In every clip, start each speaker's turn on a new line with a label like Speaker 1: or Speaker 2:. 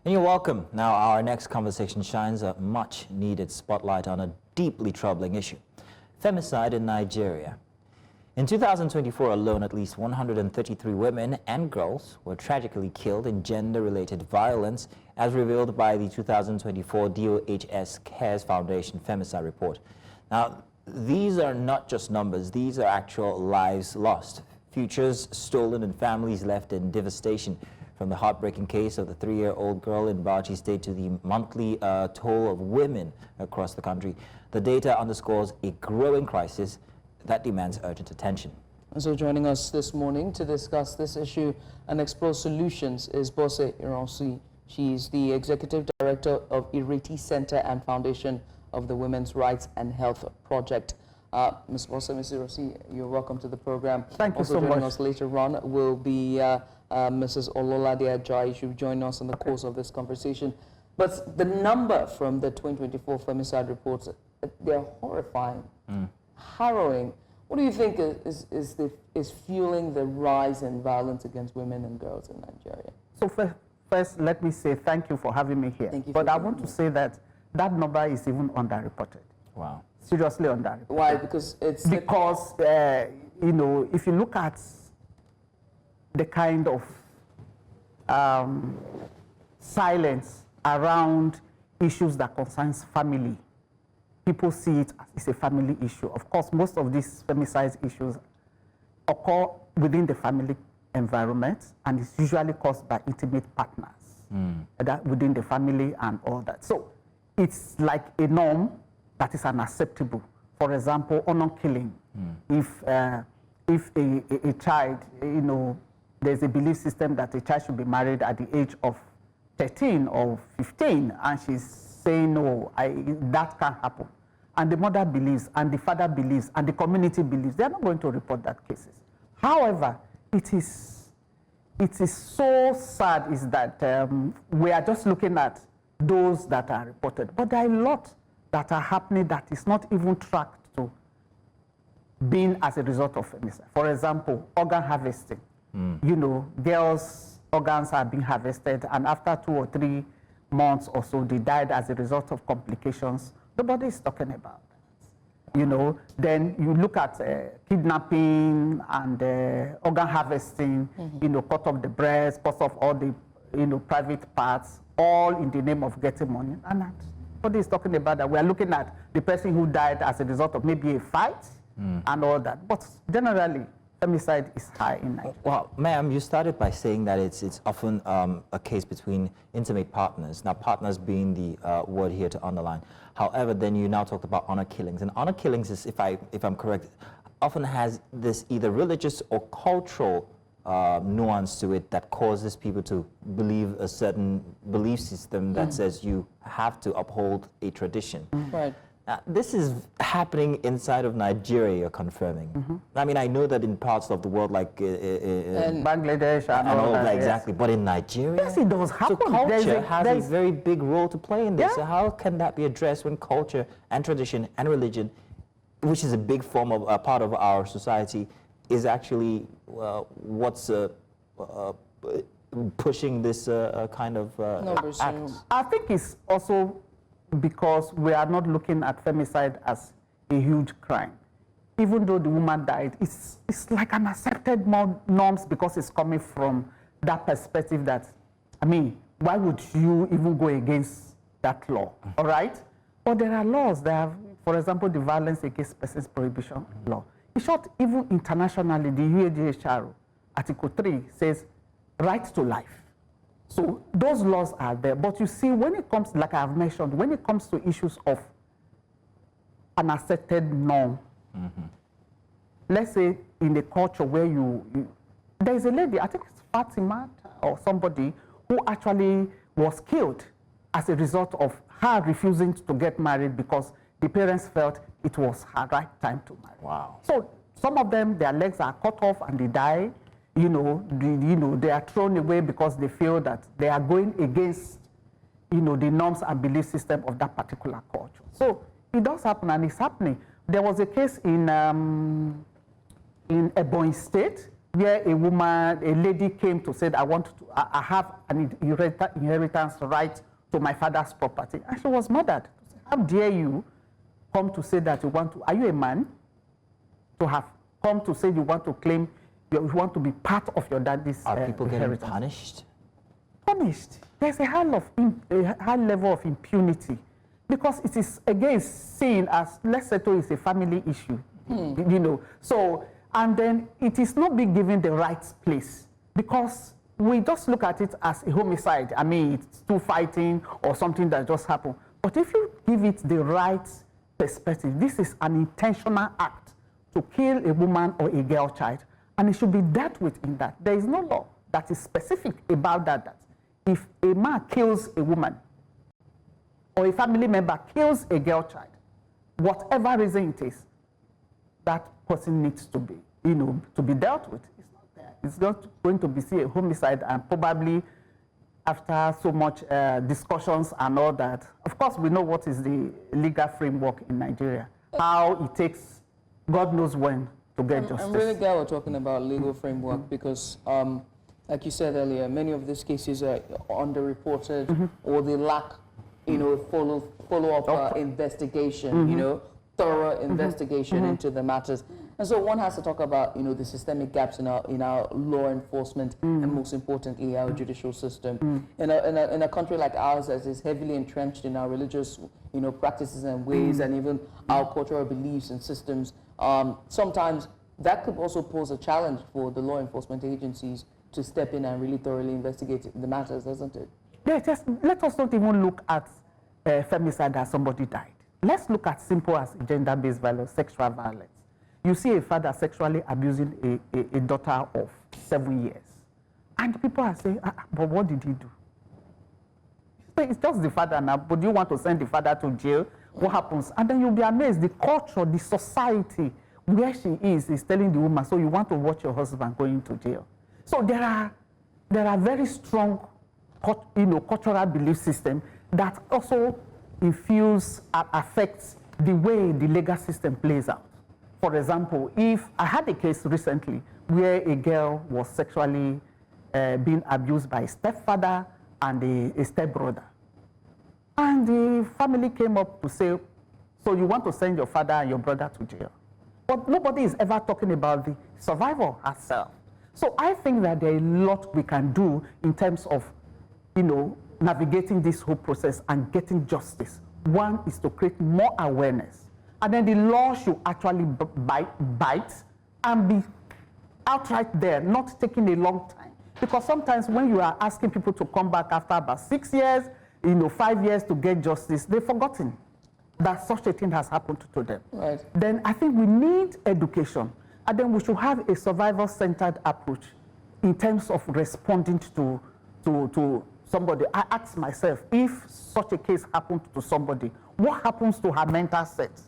Speaker 1: And you're welcome. Now, our next conversation shines a much-needed spotlight on a deeply troubling issue: femicide in Nigeria. In 2024 alone, at least 133 women and girls were tragically killed in gender-related violence, as revealed by the 2024 DOHS Cares Foundation Femicide report. Now, these are not just numbers, these are actual lives lost, futures stolen, and families left in devastation. From the heartbreaking case of the 3-year-old girl in Bauchi State to the monthly toll of women across the country, the data underscores a growing crisis that demands urgent attention.
Speaker 2: And so joining us this morning to discuss this issue and explore solutions is Bose Ironsi. She's the Executive Director of Ireti Center and Foundation of the Women's Rights and Health Project. Ms. Bose, Ms. Ironsi, you're welcome to the program.
Speaker 3: Thank you so much.
Speaker 2: Also joining us later on will be Mrs. Ololade Ajayi. She'll join us in the course of this conversation. But the number from the 2024 femicide reports, they're horrifying, harrowing. What do you think is fueling the rise in violence against women and girls in Nigeria?
Speaker 3: So first, let me say thank you for having me here.
Speaker 2: Thank you.
Speaker 3: But I want to say that number is even underreported.
Speaker 1: Wow.
Speaker 3: Seriously underreported.
Speaker 2: Why? Because it's...
Speaker 3: Because, you know, if you look at the kind of silence around issues that concerns family, people see it as a family issue. Of course, most of these femicide issues occur within the family environment, and it's usually caused by intimate partners that within the family and all that. So it's like a norm that is unacceptable. For example, honor killing. If a child, you know, there's a belief system that a child should be married at the age of 13 or 15, and she's saying, no, that can't happen. And the mother believes, and the father believes, and the community believes, they're not going to report that cases. However, it is so sad is that we are just looking at those that are reported, but there are a lot that are happening that is not even tracked to being as a result of femicide. For example, organ harvesting. You know, girls' organs are being harvested, and after 2 or 3 months or so, they died as a result of complications. Nobody is talking about that. You know, then you look at kidnapping and organ harvesting, you know, cut off the breast, cut off all the, you know, private parts, all in the name of getting money. And nobody is talking about that. We are looking at the person who died as a result of maybe a fight and all that. But generally, femicide is high in Nigeria.
Speaker 1: Well, ma'am, you started by saying that it's often a case between intimate partners. Now, partners being the word here to underline. However, then you now talked about honor killings. And honor killings is, if I'm correct, often has this either religious or cultural nuance to it that causes people to believe a certain belief system that says you have to uphold a tradition.
Speaker 2: Right.
Speaker 1: This is happening inside of Nigeria, you're confirming. I mean, I know that in parts of the world like
Speaker 3: and Bangladesh and all that,
Speaker 1: exactly, but in Nigeria?
Speaker 3: Yes, it does happen.
Speaker 1: So culture has a very big role to play in this. So how can that be addressed when culture and tradition and religion, which is a big form of part of our society, is actually what's pushing this kind of act?
Speaker 3: I think it's also because we are not looking at femicide as a huge crime. Even though the woman died, it's like an accepted norms because it's coming from that perspective that, I mean, why would you even go against that law, all right? But there are laws that have, for example, the Violence Against Persons Prohibition Law. In short, even internationally, the UADHR, Article 3 says right to life. So those laws are there, but you see, when it comes, like I have mentioned, when it comes to issues of an accepted norm, let's say in a culture where there's a lady, I think it's Fatima or somebody, who actually was killed as a result of her refusing to get married because the parents felt it was her right time to marry.
Speaker 1: Wow.
Speaker 3: So some of them, their legs are cut off and they die. You know, they are thrown away because they feel that they are going against, you know, the norms and belief system of that particular culture. So it does happen, and it's happening. There was a case in Ebonyi State where a lady came to say, I have an inheritance right to my father's property. And she was murdered. How dare you come to say that are you a man? To have come to say you want to claim, you want to be part of your daddy's
Speaker 1: Are people getting
Speaker 3: inheritance.
Speaker 1: punished?
Speaker 3: Punished. There's a high level of impunity because it is again seen as, let's say, it's a family issue, you know. So, and then it is not being given the right place because we just look at it as a homicide. I mean, it's two fighting or something that just happened. But if you give it the right perspective, this is an intentional act to kill a woman or a girl child, and it should be dealt with in that. There is no law that is specific about that if a man kills a woman or a family member kills a girl child, whatever reason it is, that person needs to be, you know, to be dealt with. It's not there. It's not going to be a homicide, and probably after so much discussions and all that. Of course, we know what is the legal framework in Nigeria, how it takes God knows when to get justice.
Speaker 2: I'm really glad we're talking about legal framework because, like you said earlier, many of these cases are underreported or they lack, you know, follow-up investigation, you know, thorough investigation into the matters. And so one has to talk about, you know, the systemic gaps in our law enforcement and most importantly, our judicial system. In a country like ours that is heavily entrenched in our religious, you know, practices and ways and even our cultural beliefs and systems, sometimes that could also pose a challenge for the law enforcement agencies to step in and really thoroughly investigate the matters, doesn't it?
Speaker 3: Yeah, just let us not even look at femicide as somebody died. Let's look at simple as gender-based violence, sexual violence. You see a father sexually abusing a daughter of 7 years. And people are saying, but what did he do? It's just the father now, but you want to send the father to jail? What happens? And then you'll be amazed, the culture, the society where she is telling the woman, so you want to watch your husband going to jail. So there are very strong, you know, cultural belief system that also infuse and affects the way the legal system plays out. For example, if I had a case recently where a girl was sexually being abused by a stepfather and a stepbrother, and the family came up to say, so you want to send your father and your brother to jail. But nobody is ever talking about the survivor herself. So I think that there is a lot we can do in terms of, you know, navigating this whole process and getting justice. One is to create more awareness. And then the law should actually bite and be outright there, not taking a long time. Because sometimes when you are asking people to come back after about 6 years, you know, 5 years to get justice, they've forgotten that such a thing has happened to them.
Speaker 2: Right.
Speaker 3: Then I think we need education. And then we should have a survivor-centered approach in terms of responding to somebody. I ask myself, if such a case happened to somebody, what happens to her mental state?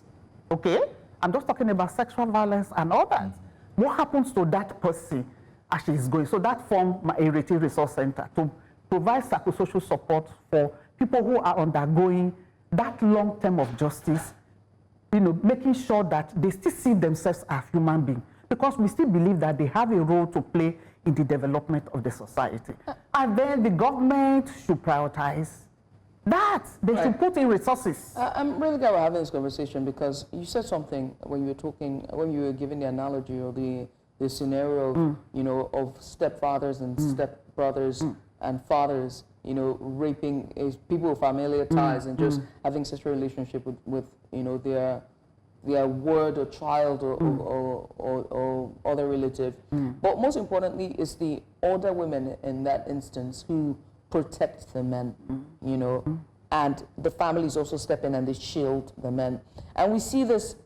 Speaker 3: Okay? I'm just talking about sexual violence and all that. What happens to that person as she is going? So that formed my Ireti Resource Center to provide psychosocial support for people who are undergoing that long term of justice, you know, making sure that they still see themselves as human beings, because we still believe that they have a role to play in the development of the society. And then the government should prioritize that. They should put in resources.
Speaker 2: I'm really glad we're having this conversation because you said something when you were talking, when you were giving the analogy or the scenario of, you know, of stepfathers and stepbrothers and fathers, you know, raping people with familiar ties and just having sexual relationship with you know, their ward or child or other relative. But most importantly is the older women in that instance who protect the men, you know, and the families also step in and they shield the men. And we see this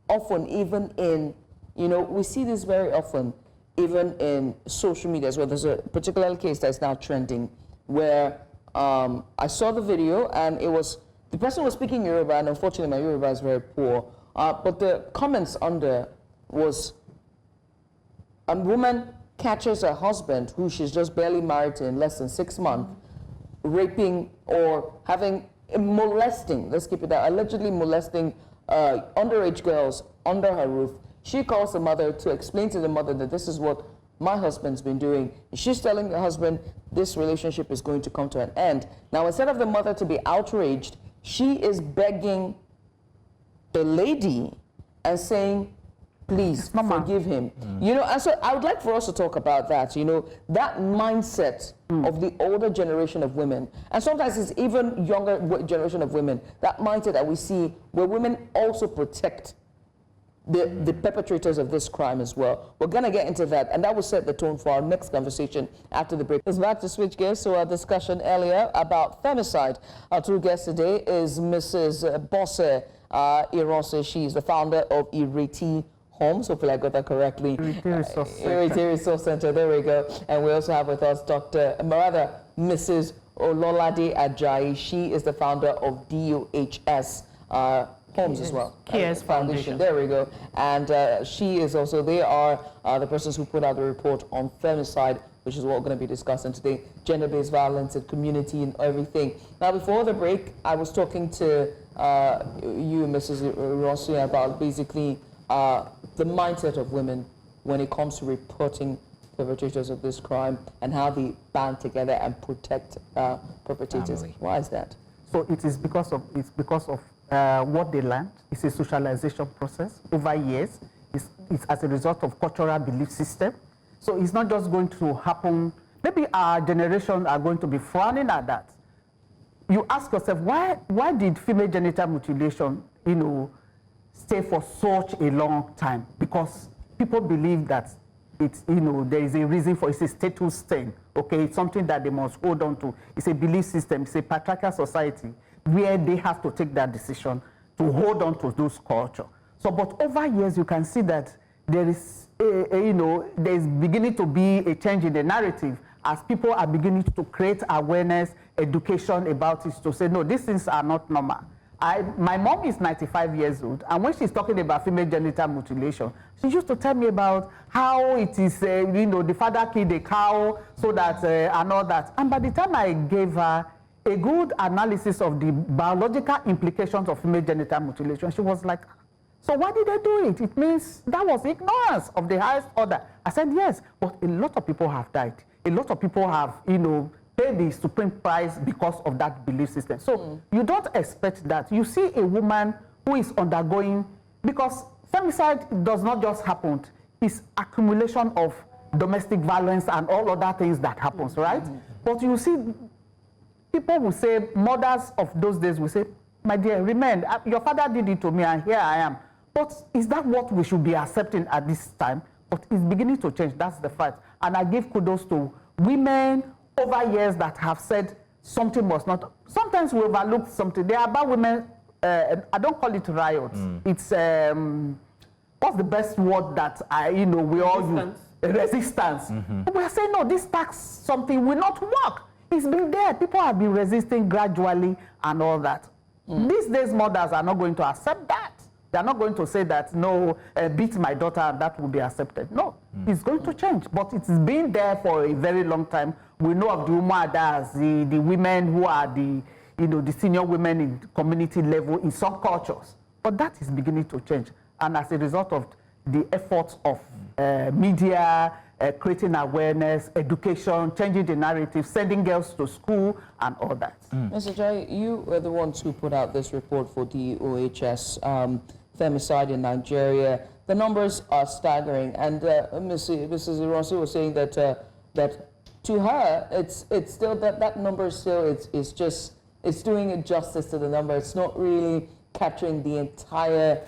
Speaker 2: often even in, you know, we see this very often even in social media as well. There's a particular case that's now trending where I saw the video and it was, the person was speaking Yoruba, and unfortunately my Yoruba is very poor, but the comments under was a woman catches her husband, who she's just barely married to in less than 6 months, raping or molesting, let's keep it that, allegedly molesting underage girls under her roof. She calls the mother to explain to the mother that this is what my husband's been doing. She's telling the husband this relationship is going to come to an end. Now, instead of the mother to be outraged, she is begging the lady and saying, please forgive him. You know, and so I would like for us to talk about that, you know, that mindset of the older generation of women, and sometimes it's even younger generation of women, that mindset that we see where women also protect the perpetrators of this crime as well. We're going to get into that, and that will set the tone for our next conversation after the break. It's back to switch gears to our discussion earlier about femicide. Our two guests today is Mrs. Bose Ironsi. She's the founder of Ireti Homes. Hopefully I got that correctly. Ireti Resource Center. There we go. And we also have with us Mrs. Ololade Ajayi. She is the founder of DOHS Homes as well.
Speaker 4: Cares Foundation.
Speaker 2: There we go. And she is also, they are the persons who put out the report on femicide, which is what we're going to be discussing today, gender-based violence and community and everything. Now, before the break, I was talking to you, Mrs. Ironsi, about basically the mindset of women when it comes to reporting perpetrators of this crime and how they band together and protect perpetrators.
Speaker 1: Family.
Speaker 2: Why is that?
Speaker 3: So it's because of what they learned. It's a socialization process over years. It's as a result of cultural belief system. So it's not just going to happen. Maybe our generation are going to be frowning at that. You ask yourself, why did female genital mutilation, you know, stay for such a long time? Because people believe that it's, you know, there is a reason for it's a status thing. Okay, it's something that they must hold on to. It's a belief system. It's a patriarchal society where they have to take that decision to hold on to those culture. So, but over years, you can see that there is, you know, there is beginning to be a change in the narrative as people are beginning to create awareness, education about it, to say, no, these things are not normal. My mom is 95 years old, and when she's talking about female genital mutilation, she used to tell me about how it is, you know, the father killed a cow, so that, and all that. And by the time I gave her a good analysis of the biological implications of female genital mutilation, she was like, so why did they do it? It means that was ignorance of the highest order. I said, yes, but a lot of people have died. A lot of people have, you know, paid the supreme price because of that belief system. So you don't expect that. You see a woman who is undergoing, because femicide does not just happen. It's accumulation of domestic violence and all other things that happens, right? But you see, people will say, mothers of those days will say, my dear, remember, your father did it to me and here I am. But is that what we should be accepting at this time? But it's beginning to change, that's the fact. And I give kudos to women over years that have said something must not. Sometimes we overlook something. There are about women, I don't call it riots. It's, what's the best word that you know, we all use? Resistance. We are saying, no, this tax something will not work. It's been there. People have been resisting gradually and all that. These days, mothers are not going to accept that. They are not going to say that, no, beat my daughter and that will be accepted. No, it's going to change. But it's been there for a very long time. We know of the umadas, the women who are the, you know, the senior women in community level in some cultures. But that is beginning to change. And as a result of the efforts of media, creating awareness, education, changing the narrative, sending girls to school, and all that.
Speaker 2: Mr. Jai, you were the ones who put out this report for DOHS, femicide in Nigeria. The numbers are staggering, and Mrs. Ironsi was saying that that to her, it's still that number still it's doing injustice to the number. It's not really capturing the entire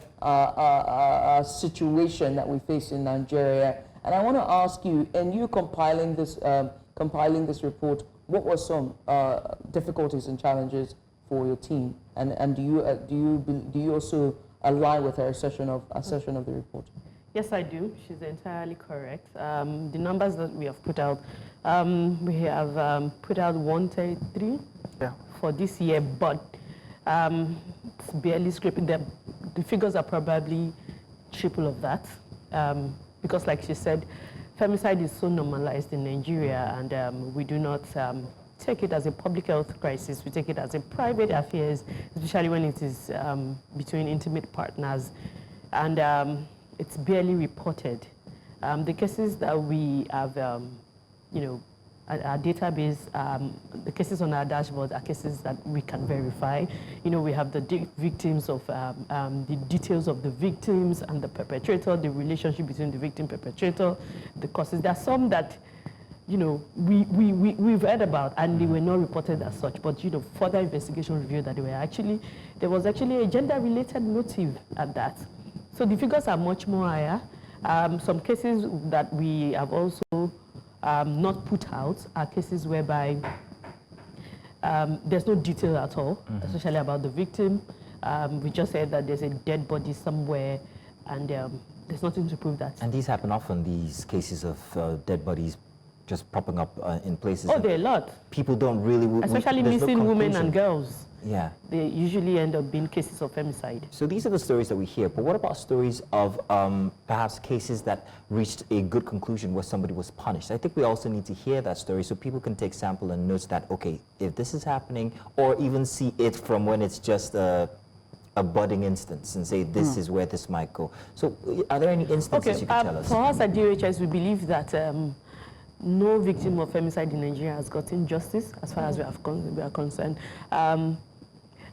Speaker 2: situation that we face in Nigeria. And I want to ask you, in you compiling this report, what were some difficulties and challenges for your team? And do you also align with her assertion of the report?
Speaker 4: Yes, I do. She's entirely correct. The numbers that we have put out, we have put out 133 for this year, but it's barely scraping. The figures are probably triple of that. Because like she said, femicide is so normalized in Nigeria, and we do not take it as a public health crisis. We take it as a private affairs, especially when it is between intimate partners. And it's barely reported. The cases that we have, you know, our database, the cases on our dashboard are cases that we can verify. You know, we have the victims of, the details of the victims and the perpetrator, the relationship between the victim perpetrator, the causes. There are some that, you know, we've heard about and they were not reported as such, but, you know, further investigation revealed that there was actually a gender-related motive at that. So the figures are much more higher. Some cases that we have also not put out are cases whereby there's no detail at all, especially about the victim. We just said that there's a dead body somewhere and there's nothing to prove that.
Speaker 1: And these happen often, these cases of dead bodies just popping up in places.
Speaker 4: Oh, there are a lot.
Speaker 1: People don't really...
Speaker 4: Especially missing women and girls.
Speaker 1: Yeah.
Speaker 4: They usually end up being cases of femicide.
Speaker 1: So these are the stories that we hear, but what about stories of perhaps cases that reached a good conclusion where somebody was punished? I think we also need to hear that story so people can take sample and notes that, okay, if this is happening, or even see it from when it's just a budding instance and say this is where this might go. So are there any instances you can tell us?
Speaker 4: For us at DOHS, we believe that no victim of femicide in Nigeria has gotten justice as far as we are concerned.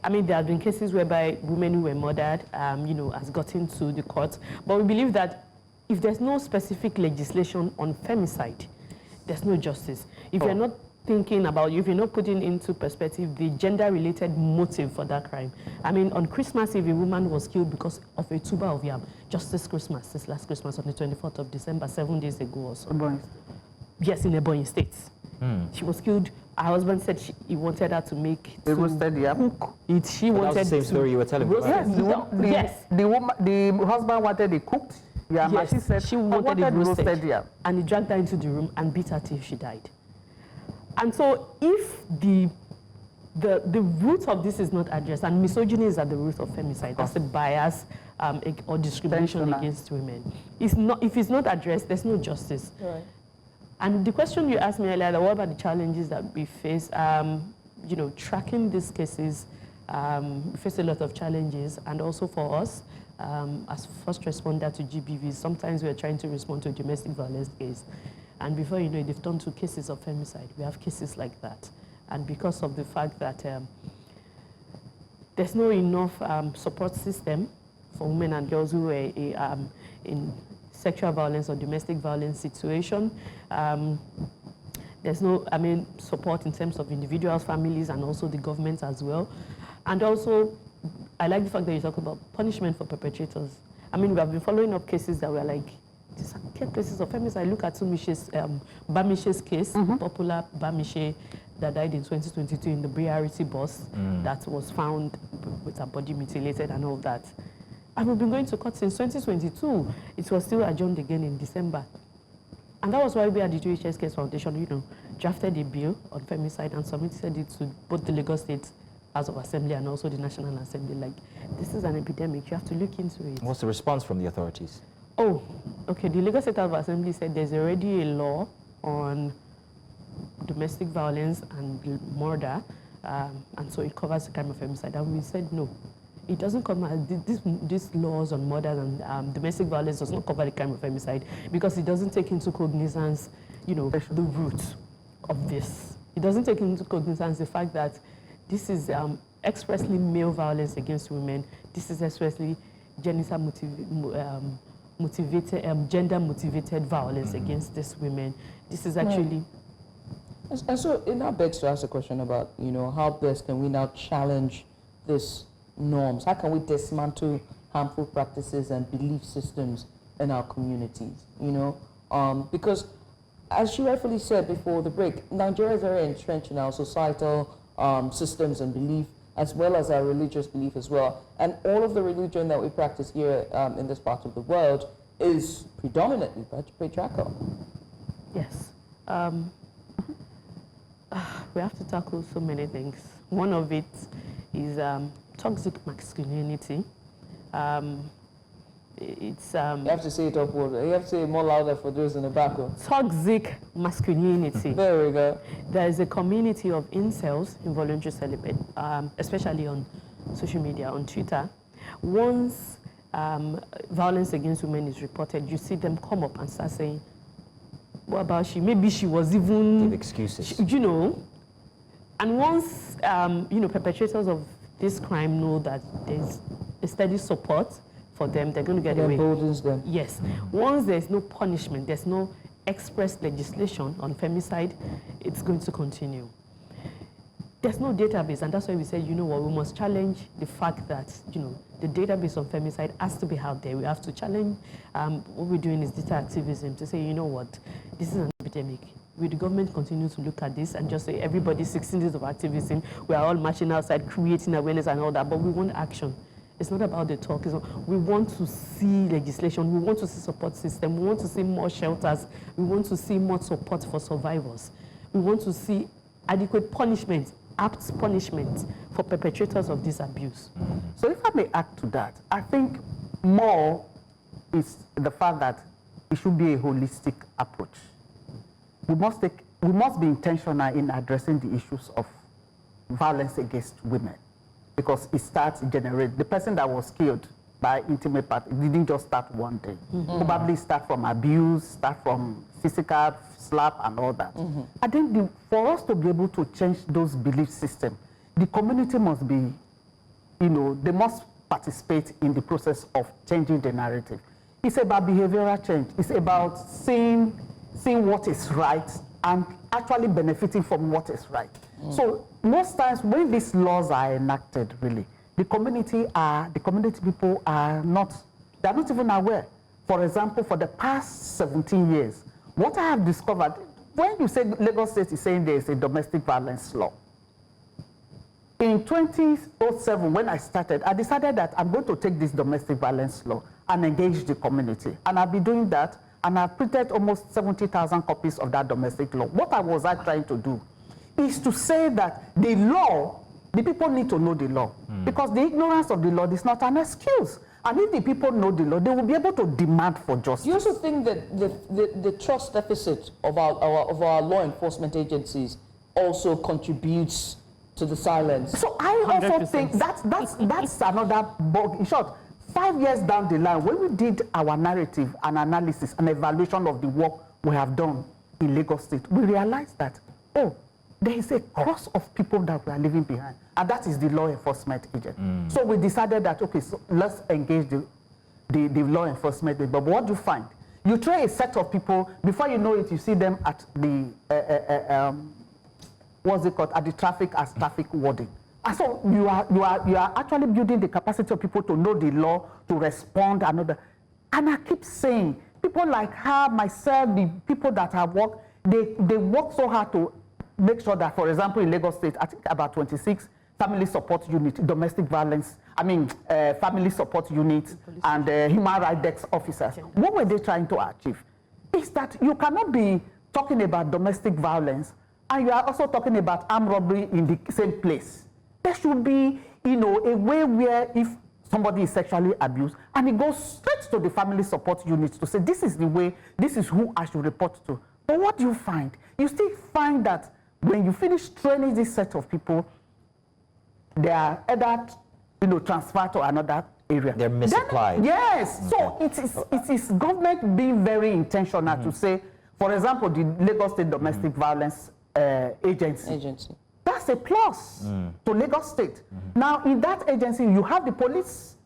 Speaker 4: I mean, there have been cases whereby women who were murdered, you know, has gotten to the courts. But we believe that if there's no specific legislation on femicide, there's no justice. If you're not thinking about, if you're not putting into perspective the gender-related motive for that crime. I mean, on Christmas Eve, a woman was killed because of a tuber of yam. Just this Christmas, this last Christmas on the 24th of December, 7 days ago or so. Yes, in Ebonyi State. She was killed. Her husband said he wanted her to make
Speaker 3: roasted yam.
Speaker 4: She wanted
Speaker 1: the same story you were telling me.
Speaker 3: Yes, the husband wanted it cooked. Yeah,
Speaker 4: yes,
Speaker 3: she said
Speaker 4: she wanted it roasted
Speaker 3: yam.
Speaker 4: And he dragged her into the room and beat her till she died. And so, if the root of this is not addressed, and misogyny is at the root of femicide, that's a bias or discrimination against women. If it's not addressed, there's no justice.
Speaker 2: Right.
Speaker 4: And the question you asked me earlier, what about the challenges that we face? You know, tracking these cases, we face a lot of challenges, and also for us, as first responder to GBVs, sometimes we're trying to respond to a domestic violence case, and before you know it, they've turned to cases of femicide. We have cases like that, and because of the fact that there's no enough support system for women and girls who are in sexual violence or domestic violence situation. There's no, support in terms of individuals, families, and also the government as well. And also, I like the fact that you talk about punishment for perpetrators. I mean, we have been following up cases that were like, these are cases of femicide. Look at Bamishe's case, popular Bamishe, that died in 2022 in the Ireti bus that was found with her body mutilated and all that. And we've been going to court since 2022. It was still adjourned again in December. And that was why we at the DOHS Cares Foundation, you know, drafted a bill on femicide and submitted it to both the Lagos State House of Assembly and also the National Assembly. Like, this is an epidemic. You have to look into it.
Speaker 1: What's the response from the authorities?
Speaker 4: Oh, okay. The Lagos State House of Assembly said there's already a law on domestic violence and murder, and so it covers the crime of femicide. And we said no. It doesn't cover, these laws on murder and domestic violence does not cover the crime of femicide because it doesn't take into cognizance, you know, the root of this. It doesn't take into cognizance the fact that this is expressly male violence against women. This is expressly gender-motivated violence against these women. This is actually...
Speaker 2: And so it now begs to ask a question about, you know, how best can we now challenge this norms? How can we dismantle harmful practices and belief systems in our communities? You know, because as you rightfully said before the break, Nigeria is very entrenched in our societal systems and belief, as well as our religious belief as well. And all of the religion that we practice here in this part of the world is predominantly patriarchal.
Speaker 4: Yes. We have to tackle so many things. One of it is toxic masculinity. It's
Speaker 2: you have to say it upward. You have to say it more louder for those in the back.
Speaker 4: Toxic masculinity.
Speaker 2: There we go.
Speaker 4: There is a community of incels, involuntary celibate, especially on social media, on Twitter. Once violence against women is reported, you see them come up and start saying, what about she? Maybe she was even...
Speaker 1: Give excuses.
Speaker 4: You know, and once, you know, perpetrators of this crime know that there's a steady support for them, they're going to get away.
Speaker 2: It emboldens them.
Speaker 4: Yes. Once there's no punishment, there's no express legislation on femicide, it's going to continue. There's no database, and that's why we said, you know what, we must challenge the fact that, you know, the database on femicide has to be out there. We have to challenge, what we're doing is data activism to say, you know what, this is an epidemic. Will the government continue to look at this and just say, everybody 16 days of activism, we are all marching outside, creating awareness and all that, but we want action. It's not about the talk. We want to see legislation. We want to see support system. We want to see more shelters. We want to see more support for survivors. We want to see adequate punishment, apt punishment for perpetrators of this abuse.
Speaker 3: So if I may add to that, I think more is the fact that it should be a holistic approach. We must be intentional in addressing the issues of violence against women, because it starts generating. The person that was killed by intimate partner, it didn't just start one day. Probably start from abuse, start from physical slap and all that. I think for us to be able to change those belief systems, the community must be, you know, they must participate in the process of changing the narrative. It's about behavioral change. It's about seeing what is right and actually benefiting from what is right. So most times when these laws are enacted, really, the community people are not, they're not even aware. For example, for the past 17 years, what I have discovered, when you say Lagos State is saying there is a domestic violence law, in 2007, when I started, I decided that I'm going to take this domestic violence law and engage the community. And I'll be doing that, and I've printed almost 70,000 copies of that domestic law. What was I trying to do is to say that the law, the people need to know the law, because the ignorance of the law is not an excuse. And if the people know the law, they will be able to demand for justice.
Speaker 2: Do you also think that the trust deficit of our law enforcement agencies also contributes to the silence?
Speaker 3: So I also
Speaker 4: 100%.
Speaker 3: think that's another bug. In short, 5 years down the line, when we did our narrative and analysis and evaluation of the work we have done in Lagos State, we realized that, oh, there is a cross of people that we are leaving behind, and that is the law enforcement agent. So we decided that, okay, so let's engage the law enforcement agent. But what do you find? You train a set of people, before you know it, you see them at the, what's it called, at the traffic as traffic warding. And so you are actually building the capacity of people to know the law, to respond, and other. And I keep saying, people like her, myself, the people that have worked, they work so hard to make sure that, for example, in Lagos State, I think about 26 family support units, domestic violence, family support units, and human rights desk officers. What were they trying to achieve? Is that you cannot be talking about domestic violence and you are also talking about armed robbery in the same place. There should be, you know, a way where if somebody is sexually abused, and it goes straight to the family support units to say, this is the way, this is who I should report to. But what do you find? You still find that when you finish training this set of people, they are either, you know, transferred to another area.
Speaker 1: They're misapplied.
Speaker 3: Yes. Okay. So it is government being very intentional to say, for example, the Lagos State Domestic Violence Agency. That's a plus to Lagos State. Now, in that agency, you have the police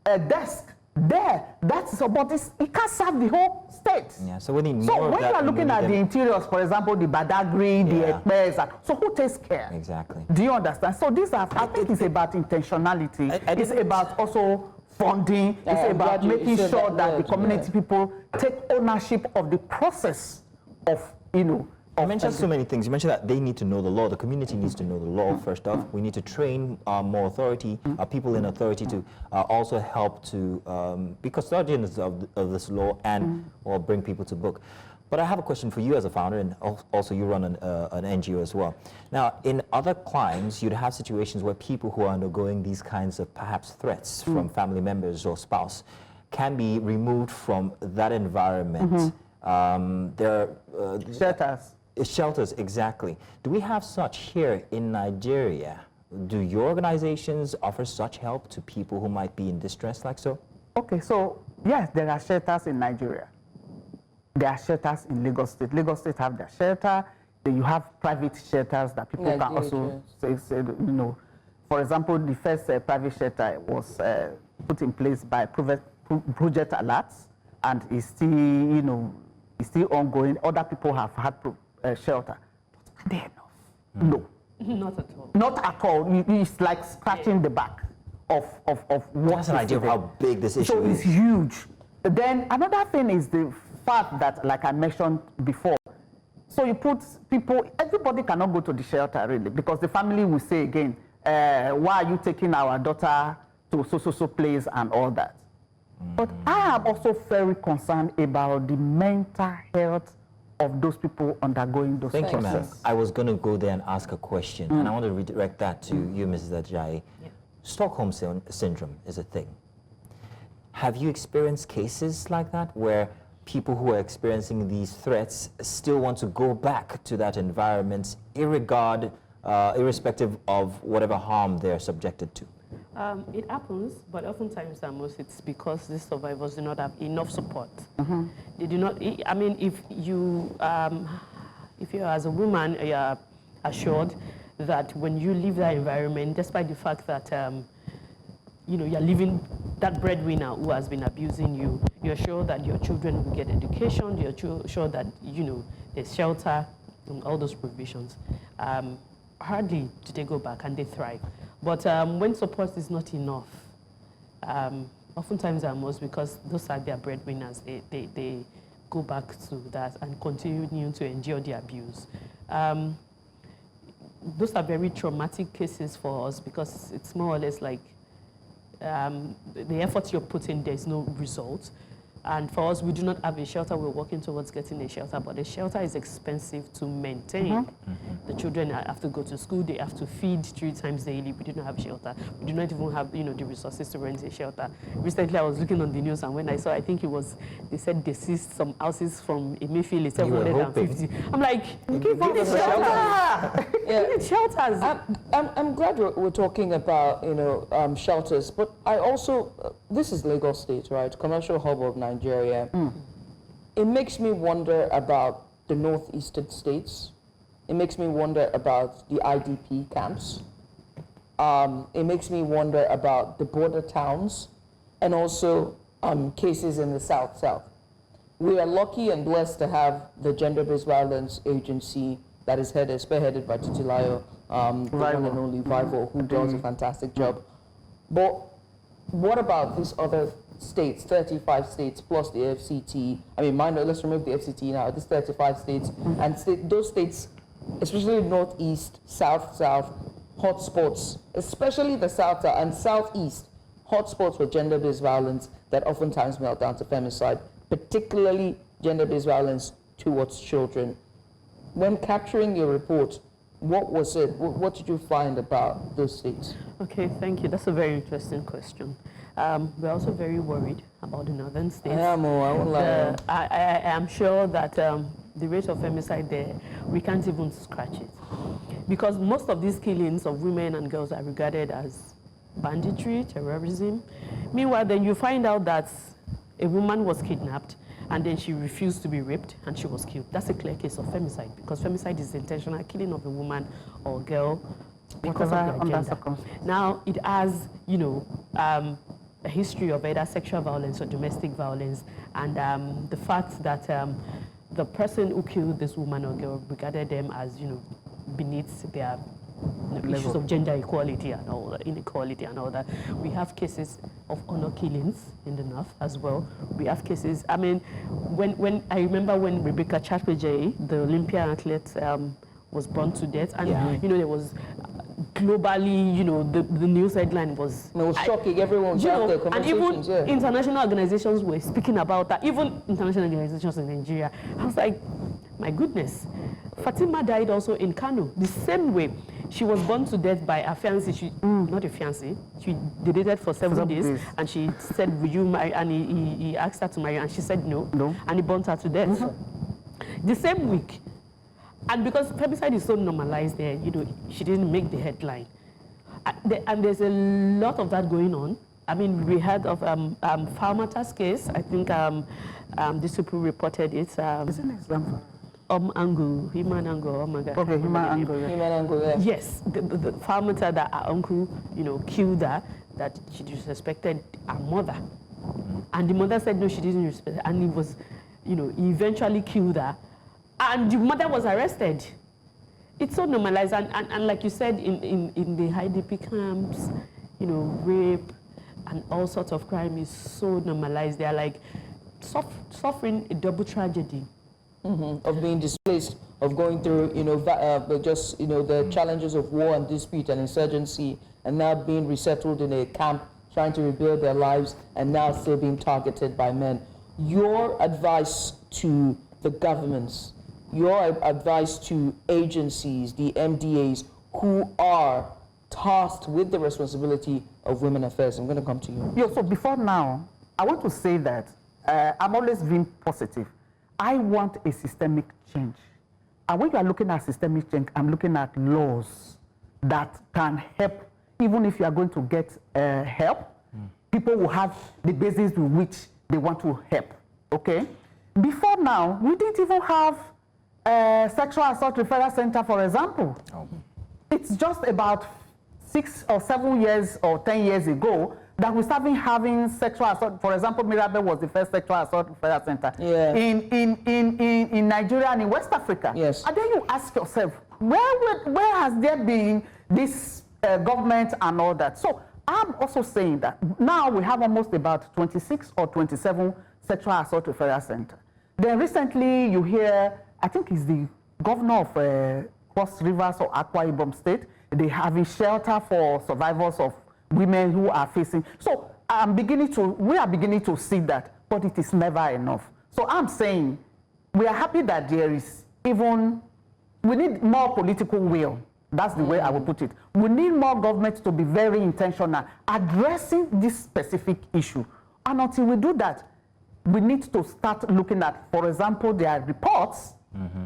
Speaker 3: desk there. That's about this. It can't serve the whole state.
Speaker 1: Yeah, so we need more.
Speaker 3: So
Speaker 1: of
Speaker 3: when
Speaker 1: that,
Speaker 3: you are looking at the interiors, for example, the Badagry, the Ekpes, so who takes care?
Speaker 1: Exactly.
Speaker 3: Do you understand? So these are, I think it's about intentionality. It's about also funding. It's about making sure that the community people take ownership of the process of, you know.
Speaker 1: You mentioned so many things. You mentioned that they need to know the law. The community needs to know the law first off. We need to train more authority, people in authority to also help to be custodians of this law and or bring people to book. But I have a question for you as a founder, and also you run an NGO as well. Now, in other crimes, you'd have situations where people who are undergoing these kinds of perhaps threats from family members or spouse can be removed from that environment. There are
Speaker 3: Shelters.
Speaker 1: Shelters, exactly. Do we have such here in Nigeria? Do your organizations offer such help to people who might be in distress like so?
Speaker 3: Okay, so yes, there are shelters in Nigeria. There are shelters in Lagos State. Lagos State have their shelter. Then you have private shelters that people can also say, you know. For example, the first private shelter was put in place by Project Alerts, and is still, you know, it's still ongoing. Other people have had shelter. But are they enough? No.
Speaker 4: Not at all.
Speaker 3: Not at all. It's like scratching the back of what.
Speaker 1: That's an idea of how big this issue is.
Speaker 3: So it's huge. Then another thing is the fact that, like I mentioned before, so you put people, everybody cannot go to the shelter really, because the family will say again, why are you taking our daughter to so place and all that. But I am also very concerned about the mental health of those people undergoing those
Speaker 1: Thank
Speaker 3: processes.
Speaker 1: you, ma'am. I was going to go there and ask a question, and I want to redirect that to you, Mrs. Ajayi.
Speaker 4: Yeah.
Speaker 1: Stockholm Syndrome is a thing. Have you experienced cases like that where people who are experiencing these threats still want to go back to that environment irrespective of whatever harm they're subjected to?
Speaker 4: It happens, but oftentimes most it's because the survivors do not have enough support. They do not. I mean, if you as a woman, you're assured that when you leave that environment, despite the fact that you know, you're leaving that breadwinner who has been abusing you, you're sure that your children will get education. You're sure that, you know, there's shelter and all those provisions. Hardly do they go back, and they thrive. But when support is not enough, oftentimes most, because those are their breadwinners, they go back to that and continue to endure the abuse. Those are very traumatic cases for us, because it's more or less like the effort you're putting, there's no result. And for us, we do not have a shelter. We're working towards getting a shelter, but the shelter is expensive to maintain. The children have to go to school. They have to feed 3 times daily. We do not have a shelter. We do not even have, you know, the resources to rent a shelter. Recently, I was looking on the news, and when I saw, I think it was, they said they seized some houses from Emefiele, 750. I'm like, give us a shelter.
Speaker 2: Yeah.
Speaker 4: Shelters.
Speaker 2: I'm glad we're talking about, you know, shelters, but I also, this is Lagos State, right? Commercial hub of Nigeria. It makes me wonder about the northeastern states. It makes me wonder about the IDP camps. It makes me wonder about the border towns, and also cases in the south. We are lucky and blessed to have the Gender-Based Violence Agency that is spearheaded by Titilayo, the one and only Vivo, who does a fantastic job. But what about these other states, 35 states plus the FCT? I mean, let's remove the FCT now. There's 35 states, and those states, especially northeast, south, hotspots, especially the south and southeast, hotspots for gender-based violence that oftentimes melt down to femicide, particularly gender-based violence towards children. When capturing your report, what was it? What did you find about those states?
Speaker 4: Okay, thank you. That's a very interesting question. We're also very worried about the northern states.
Speaker 2: I won't lie.
Speaker 4: I am sure that the rate of femicide there, we can't even scratch it. Because most of these killings of women and girls are regarded as banditry, terrorism. Meanwhile, then you find out that a woman was kidnapped, and then she refused to be raped, and she was killed. That's a clear case of femicide, because femicide is the intentional killing of a woman or girl because of their gender. Now, it has, you know, a history of either sexual violence or domestic violence, and the fact that the person who killed this woman or girl regarded them as, you know, beneath their issues of gender equality and all that, inequality and all that. We have cases of honor killings in the north as well. We have cases, I mean, when I remember when Rebecca Chatwajay, the Olympian athlete, was burned to death, and you know, there was globally, you know, the news headline was...
Speaker 2: It was shocking. Everyone was out there, conversations,
Speaker 4: and even international organizations were speaking about that, even international organizations in Nigeria. I was like, my goodness. Fatima died also in Kano, the same way. She was burned to death by a fiancé, not a fiancé. She dated for 7 days, and she said, will you marry? And he asked her to marry, and she said no. And he burnt her to death. The same week. And because femicide is so normalized there, you know, she didn't make the headline. And there's a lot of that going on. I mean, we heard of Falmata's case. I think this people reported it.
Speaker 3: Is an example.
Speaker 4: Human Angle, oh my God.
Speaker 3: Okay, Human Angle.
Speaker 2: Human Angle, yeah.
Speaker 4: Yes, the Falmata that her uncle, killed her, that she disrespected her mother. And the mother said no, she didn't respect her. And he was, he eventually killed her. And the mother was arrested. It's so normalized. And like you said, in the IDP camps, rape and all sorts of crime is so normalized. They are like suffering a double tragedy.
Speaker 2: Of being displaced, of going through, the challenges of war and dispute and insurgency, and now being resettled in a camp, trying to rebuild their lives, and now still being targeted by men. Your advice to the governments, your advice to agencies, the MDAs, who are tasked with the responsibility of women affairs. I'm going to come to you.
Speaker 3: Yeah, so before now, I want to say that I'm always being positive. I want a systemic change. And when you are looking at systemic change, I'm looking at laws that can help, even if you are going to get help, people will have the basis with which they want to help, okay? Before now, we didn't even have a sexual assault referral center, for example. Oh. It's just about 6 or 7 years or 10 years ago that we started having sexual assault. For example, Mirabel was the first sexual assault referral center in Nigeria and in West Africa.
Speaker 2: Yes.
Speaker 3: And then you ask yourself, where has there been this government and all that? So I'm also saying that now we have almost about 26 or 27 sexual assault referral centers. Then recently you hear, I think it's the governor of Cross Rivers or Akwa Ibom State, they having shelter for survivors of women who are facing. So we are beginning to see that, but it is never enough. So I'm saying we are happy that there is we need more political will. That's the way I would put it. We need more government to be very intentional addressing this specific issue. And until we do that, we need to start looking at, for example, there are reports,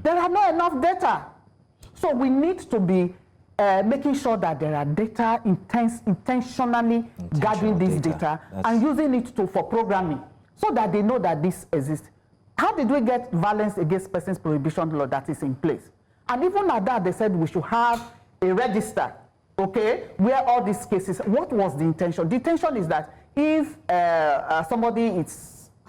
Speaker 3: there are not enough data. So we need to be making sure that there are data, intentionally gathering this data and using it for programming so that they know that this exists. How did we get violence against persons prohibition law that is in place? And even at that, they said we should have a register, okay, where all these cases, what was the intention? The intention is that if somebody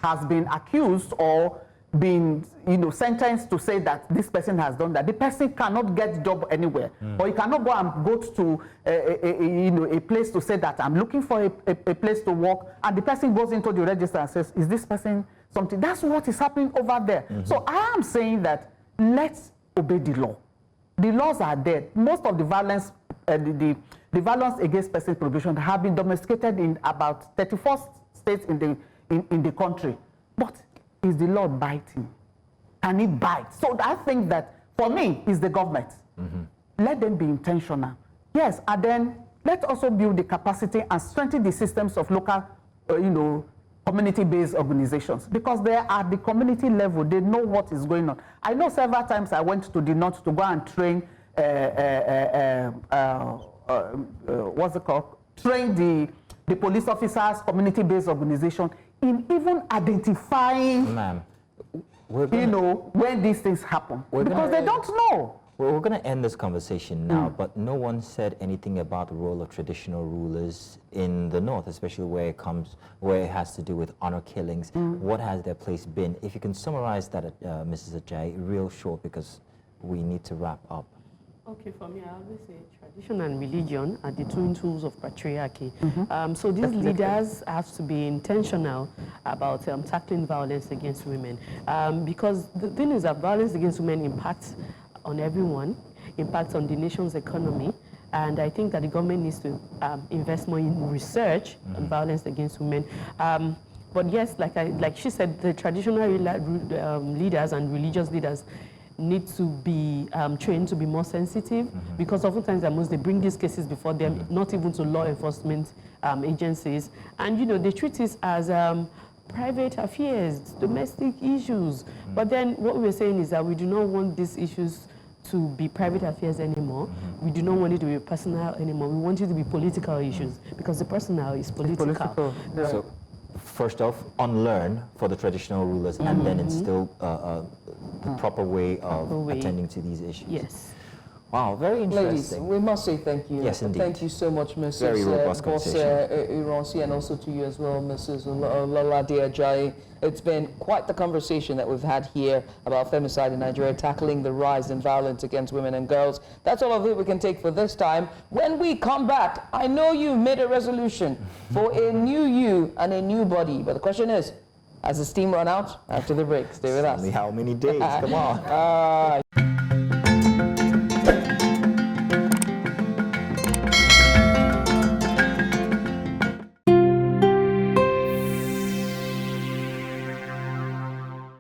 Speaker 3: has been accused or been sentenced to say that this person has done that, the person cannot get job anywhere, or you cannot go to a place to say that I'm looking for a place to work, and the person goes into the register and says, is this person something? That's what is happening over there. So I am saying that let's obey the law. The laws are there. Most of the violence, the violence against persons prohibition have been domesticated in about 34 states in the country. But is the law biting? Can it bite? So I think that, for me, is the government. Let them be intentional. Yes, and then let's also build the capacity and strengthen the systems of local, community-based organizations, because they are at the community level. They know what is going on. I know several times I went to the north to go and train, train the police officers, community-based organization, in even identifying, when these things happen, because they don't know.
Speaker 1: Well, we're going to end this conversation now, but no one said anything about the role of traditional rulers in the North, especially where it has to do with honor killings. What has their place been? If you can summarize that, Mrs. Ajayi, real short, because we need to wrap up.
Speaker 4: Okay, for me, I always say tradition and religion are the twin tools of patriarchy. So these leaders have to be intentional about tackling violence against women, because the thing is that violence against women impacts on everyone, impacts on the nation's economy, and I think that the government needs to invest more in research on violence against women. But yes, like she said, the traditional leaders and religious leaders need to be trained to be more sensitive, because oftentimes they bring these cases before them, not even to law enforcement agencies, and they treat this as private affairs, domestic issues. But then what we're saying is that we do not want these issues to be private affairs anymore. We do not want it to be personal anymore. We want it to be political issues because the personal is political.
Speaker 3: Yeah.
Speaker 1: So, first off, unlearn for the traditional rulers and then instill the proper way of attending to these issues.
Speaker 4: Yes.
Speaker 1: Wow, very
Speaker 2: Ladies,
Speaker 1: interesting.
Speaker 2: we must say thank you.
Speaker 1: Yes, indeed.
Speaker 2: Thank you so much, Mrs.
Speaker 1: Very robust
Speaker 2: Bose
Speaker 1: conversation.
Speaker 2: Ironsi, and also to you as well, Mrs. Ololade Ajayi. It's been quite the conversation that we've had here about femicide in Nigeria, tackling the rise in violence against women and girls. That's all of it we can take for this time. When we come back, I know you've made a resolution for a new you and a new body, but the question is, has the steam run out? After the break, stay with us.
Speaker 1: Only how many days? Come on.